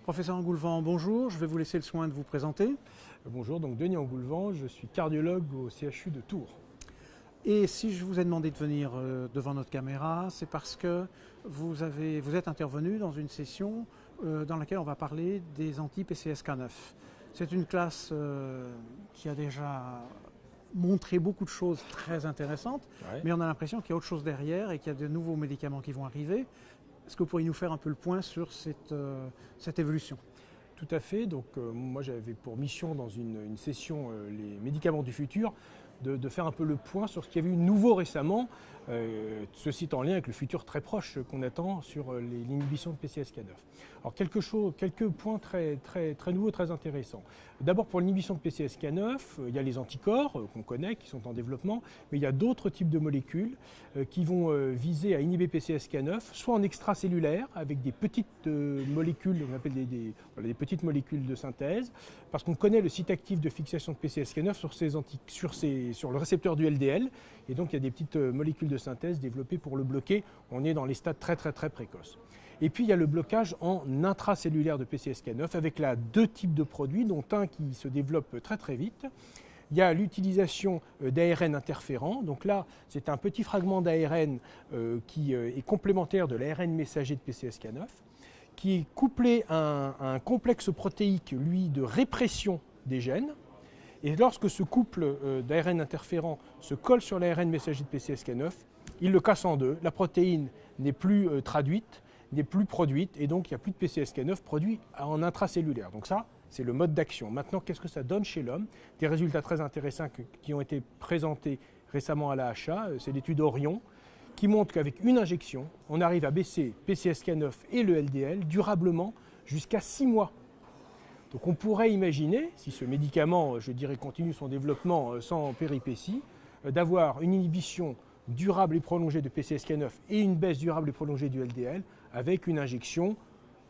Professeur Engoulevent, bonjour, je vais vous laisser le soin de vous présenter. Bonjour, donc Denis Engoulevent, je suis cardiologue au CHU de Tours. Et si je vous ai demandé de venir devant notre caméra, c'est parce que vous êtes intervenu dans une session dans laquelle on va parler des anti-PCSK9. C'est une classe qui a déjà montré beaucoup de choses très intéressantes, mais on a l'impression qu'il y a autre chose derrière et qu'il y a de nouveaux médicaments qui vont arriver. Est-ce que vous pourriez nous faire un peu le point sur cette évolution ? Tout à fait. Donc, moi, j'avais pour mission dans une session les médicaments du futur de faire un peu le point sur ce qu'il y avait eu de nouveau récemment, ceci est en lien avec le futur très proche qu'on attend sur l'inhibition de PCSK9. Alors quelques points très nouveaux, très intéressants. D'abord pour l'inhibition de PCSK9, il y a les anticorps qu'on connaît, qui sont en développement, mais il y a d'autres types de molécules qui vont viser à inhiber PCSK9, soit en extracellulaire, avec des petites molécules, on appelle des petites molécules de synthèse, parce qu'on connaît le site actif de fixation de PCSK9 sur le récepteur du LDL, et donc il y a des petites molécules de synthèse développées pour le bloquer. On est dans les stades très précoces. Et puis il y a le blocage en intracellulaire de PCSK9 avec là deux types de produits, dont un qui se développe très vite. Il y a l'utilisation d'ARN interférent. Donc là, c'est un petit fragment d'ARN qui est complémentaire de l'ARN messager de PCSK9, qui est couplé à un complexe protéique, lui, de répression des gènes. Et lorsque ce couple d'ARN interférent se colle sur l'ARN messager de PCSK9, il le casse en deux. La protéine n'est plus traduite, n'est plus produite, et donc il n'y a plus de PCSK9 produit en intracellulaire. Donc ça, c'est le mode d'action. Maintenant, qu'est-ce que ça donne chez l'homme? Des résultats très intéressants qui ont été présentés récemment à l'AHA, c'est l'étude Orion, qui montre qu'avec une injection, on arrive à baisser PCSK9 et le LDL durablement jusqu'à 6 mois. Donc on pourrait imaginer, si ce médicament, je dirais, continue son développement sans péripéties, d'avoir une inhibition durable et prolongée de PCSK9 et une baisse durable et prolongée du LDL avec une injection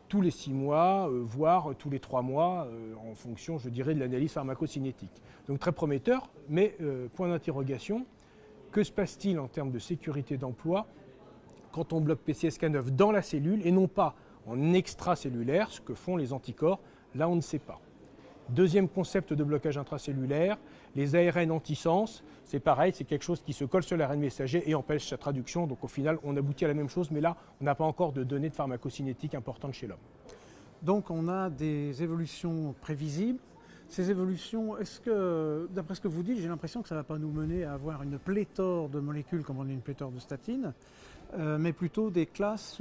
tous les 6 mois, voire tous les 3 mois, en fonction, je dirais, de l'analyse pharmacocinétique. Donc très prometteur, mais point d'interrogation, que se passe-t-il en termes de sécurité d'emploi quand on bloque PCSK9 dans la cellule et non pas en extracellulaire, ce que font les anticorps? Là, on ne sait pas. Deuxième concept de blocage intracellulaire, les ARN antisens, c'est pareil, c'est quelque chose qui se colle sur l'ARN messager et empêche sa traduction. Donc au final, on aboutit à la même chose, mais là, on n'a pas encore de données de pharmacocinétique importantes chez l'homme. Donc on a des évolutions prévisibles. Ces évolutions, est-ce que, d'après ce que vous dites, j'ai l'impression que ça ne va pas nous mener à avoir une pléthore de molécules comme on a une pléthore de statines, mais plutôt des classes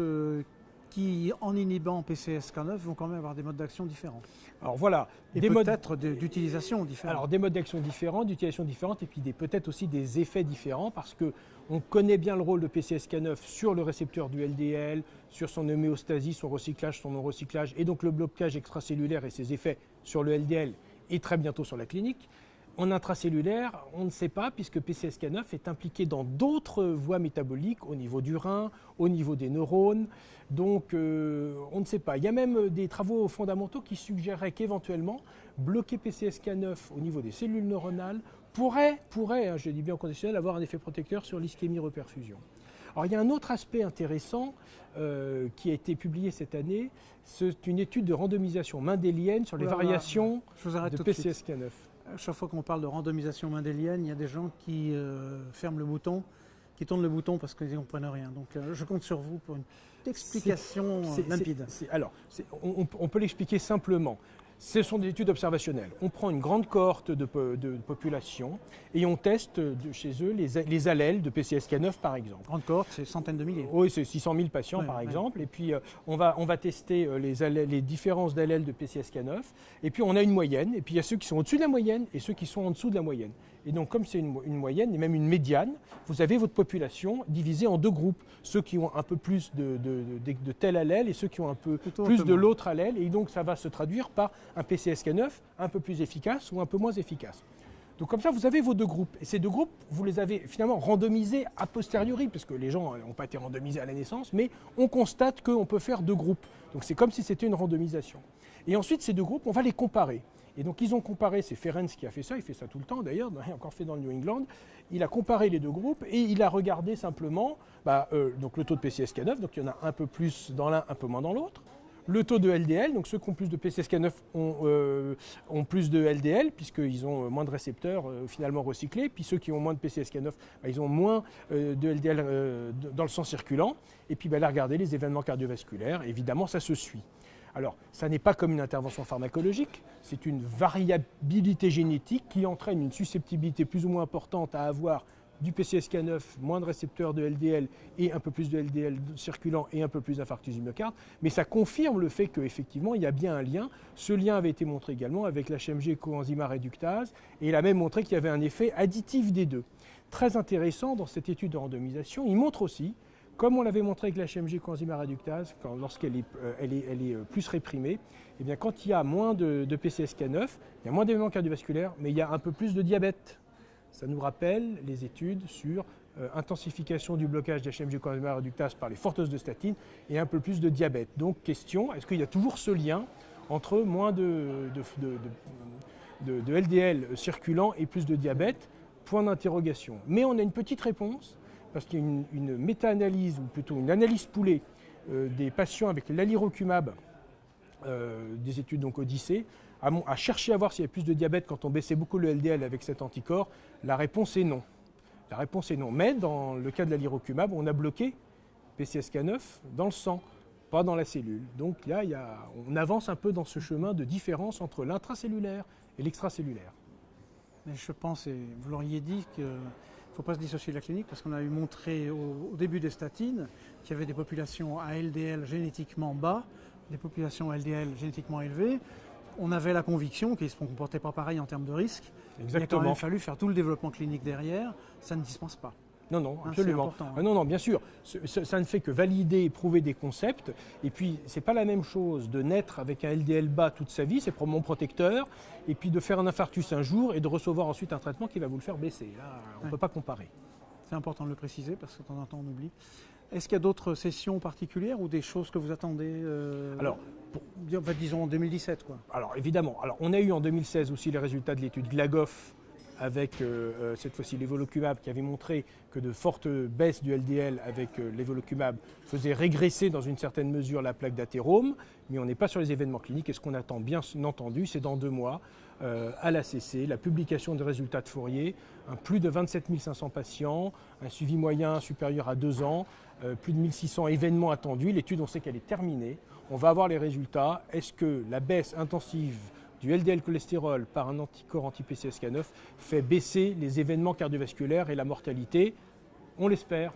qui, en inhibant PCSK9, vont quand même avoir des modes d'action différents. Alors voilà, et peut-être d'utilisation différente. Alors des modes d'action différents, d'utilisation différente, et puis peut-être aussi des effets différents, parce qu'on connaît bien le rôle de PCSK9 sur le récepteur du LDL, sur son homéostasie, son recyclage, son non-recyclage, et donc le blocage extracellulaire et ses effets sur le LDL, et très bientôt sur la clinique. En intracellulaire, on ne sait pas, puisque PCSK9 est impliqué dans d'autres voies métaboliques, au niveau du rein, au niveau des neurones. Donc, on ne sait pas. Il y a même des travaux fondamentaux qui suggéraient qu'éventuellement, bloquer PCSK9 au niveau des cellules neuronales pourrait, je dis bien au conditionnel, avoir un effet protecteur sur l'ischémie-reperfusion. Alors, il y a un autre aspect intéressant qui a été publié cette année. C'est une étude de randomisation mendélienne sur les variations de PCSK9. Chaque fois qu'on parle de randomisation mendélienne, il y a des gens qui ferment le bouton, qui tournent le bouton parce qu'ils ne comprennent rien. Donc je compte sur vous pour une explication limpide. On peut l'expliquer simplement. Ce sont des études observationnelles. On prend une grande cohorte de population et on teste chez eux les allèles de PCSK9 par exemple. Grande cohorte, c'est centaines de milliers. Oui, c'est 600 000 patients par exemple. Et puis on va tester les différences d'allèles de PCSK9. Et puis on a une moyenne. Et puis il y a ceux qui sont au-dessus de la moyenne et ceux qui sont en dessous de la moyenne. Et donc comme c'est une moyenne et même une médiane, vous avez votre population divisée en deux groupes. Ceux qui ont un peu plus de tel allèle et ceux qui ont un peu plus de l'autre allèle. Et donc ça va se traduire par un PCSK9 un peu plus efficace ou un peu moins efficace. Donc comme ça, vous avez vos deux groupes. Et ces deux groupes, vous les avez finalement randomisés a posteriori, parce que les gens n'ont pas été randomisés à la naissance, mais on constate qu'on peut faire deux groupes. Donc c'est comme si c'était une randomisation. Et ensuite, ces deux groupes, on va les comparer. Et donc ils ont comparé, c'est Ferenc qui a fait ça, il fait ça tout le temps d'ailleurs, il a encore fait dans le New England, il a comparé les deux groupes et il a regardé simplement donc le taux de PCSK9, donc il y en a un peu plus dans l'un, un peu moins dans l'autre. le taux de LDL. Donc ceux qui ont plus de PCSK9 ont plus de LDL puisqu'ils ont moins de récepteurs finalement recyclés. Puis ceux qui ont moins de PCSK9, ils ont moins de LDL dans le sang circulant. Et puis là, regardez les événements cardiovasculaires. Évidemment, ça se suit. Alors, ça n'est pas comme une intervention pharmacologique, c'est une variabilité génétique qui entraîne une susceptibilité plus ou moins importante à avoir du PCSK9, moins de récepteurs de LDL et un peu plus de LDL circulant et un peu plus d'infarctus du myocarde. Mais ça confirme le fait qu'effectivement, il y a bien un lien. Ce lien avait été montré également avec l'HMG coenzyme réductase et il a même montré qu'il y avait un effet additif des deux. Très intéressant dans cette étude de randomisation, il montre aussi, comme on l'avait montré avec l'HMG coenzyme réductase, lorsqu'elle est plus réprimée, eh bien, quand il y a moins de PCSK9, il y a moins d'événements cardiovasculaires, mais il y a un peu plus de diabète. Ça nous rappelle les études sur intensification du blocage d'HMG coenzyme réductase par les fortes doses de statine et un peu plus de diabète. Donc question, est-ce qu'il y a toujours ce lien entre moins de LDL circulant et plus de diabète? Point d'interrogation. Mais on a une petite réponse, parce qu'il y a une méta-analyse, ou plutôt une analyse poolée des patients avec l'alirocumab, des études donc Odyssée, a cherché à voir s'il y avait plus de diabète quand on baissait beaucoup le LDL avec cet anticorps. La réponse est non. La réponse est non. Mais dans le cas de l'alirocumab, on a bloqué PCSK9 dans le sang, pas dans la cellule. Donc là, on avance un peu dans ce chemin de différence entre l'intracellulaire et l'extracellulaire. Mais je pense, et vous l'auriez dit, qu'il ne faut pas se dissocier de la clinique parce qu'on a eu montré au début des statines qu'il y avait des populations à LDL génétiquement bas, des populations à LDL génétiquement élevées. On avait la conviction qu'ils ne se comportaient pas pareil en termes de risque. Exactement. Il a quand même fallu faire tout le développement clinique derrière. Ça ne dispense pas. Non, non, Hein, absolument. c'est important, hein. Non, non, bien sûr. Ça ne fait que valider et prouver des concepts. Et puis, ce n'est pas la même chose de naître avec un LDL bas toute sa vie, c'est probablement protecteur, et puis de faire un infarctus un jour et de recevoir ensuite un traitement qui va vous le faire baisser. Là, on ne peut pas comparer. C'est important de le préciser parce que de temps en temps on oublie. Est-ce qu'il y a d'autres sessions particulières ou des choses que vous attendez Alors, disons en 2017 quoi. Alors évidemment, on a eu en 2016 aussi les résultats de l'étude GLAGOF avec cette fois-ci l'évolucumab qui avait montré que de fortes baisses du LDL avec l'évolucumab faisaient régresser dans une certaine mesure la plaque d'athérome, mais on n'est pas sur les événements cliniques et ce qu'on attend bien entendu, c'est dans 2 mois à l'ACC, la publication des résultats de Fourier, plus de 27 500 patients, un suivi moyen supérieur à 2 ans, plus de 1600 événements attendus, l'étude on sait qu'elle est terminée, on va avoir les résultats, est-ce que la baisse intensive du LDL cholestérol par un anticorps anti-PCSK9 fait baisser les événements cardiovasculaires et la mortalité? On l'espère.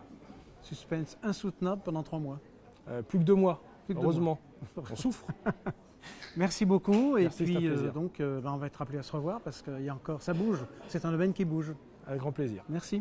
Suspense insoutenable pendant 3 mois. Plus que 2 mois, Plus que 2 heureusement. On souffre. Merci beaucoup. Merci, et puis c'est un plaisir. on va être appelé à se revoir parce qu'il y a encore, ça bouge. C'est un domaine qui bouge. Avec grand plaisir. Merci.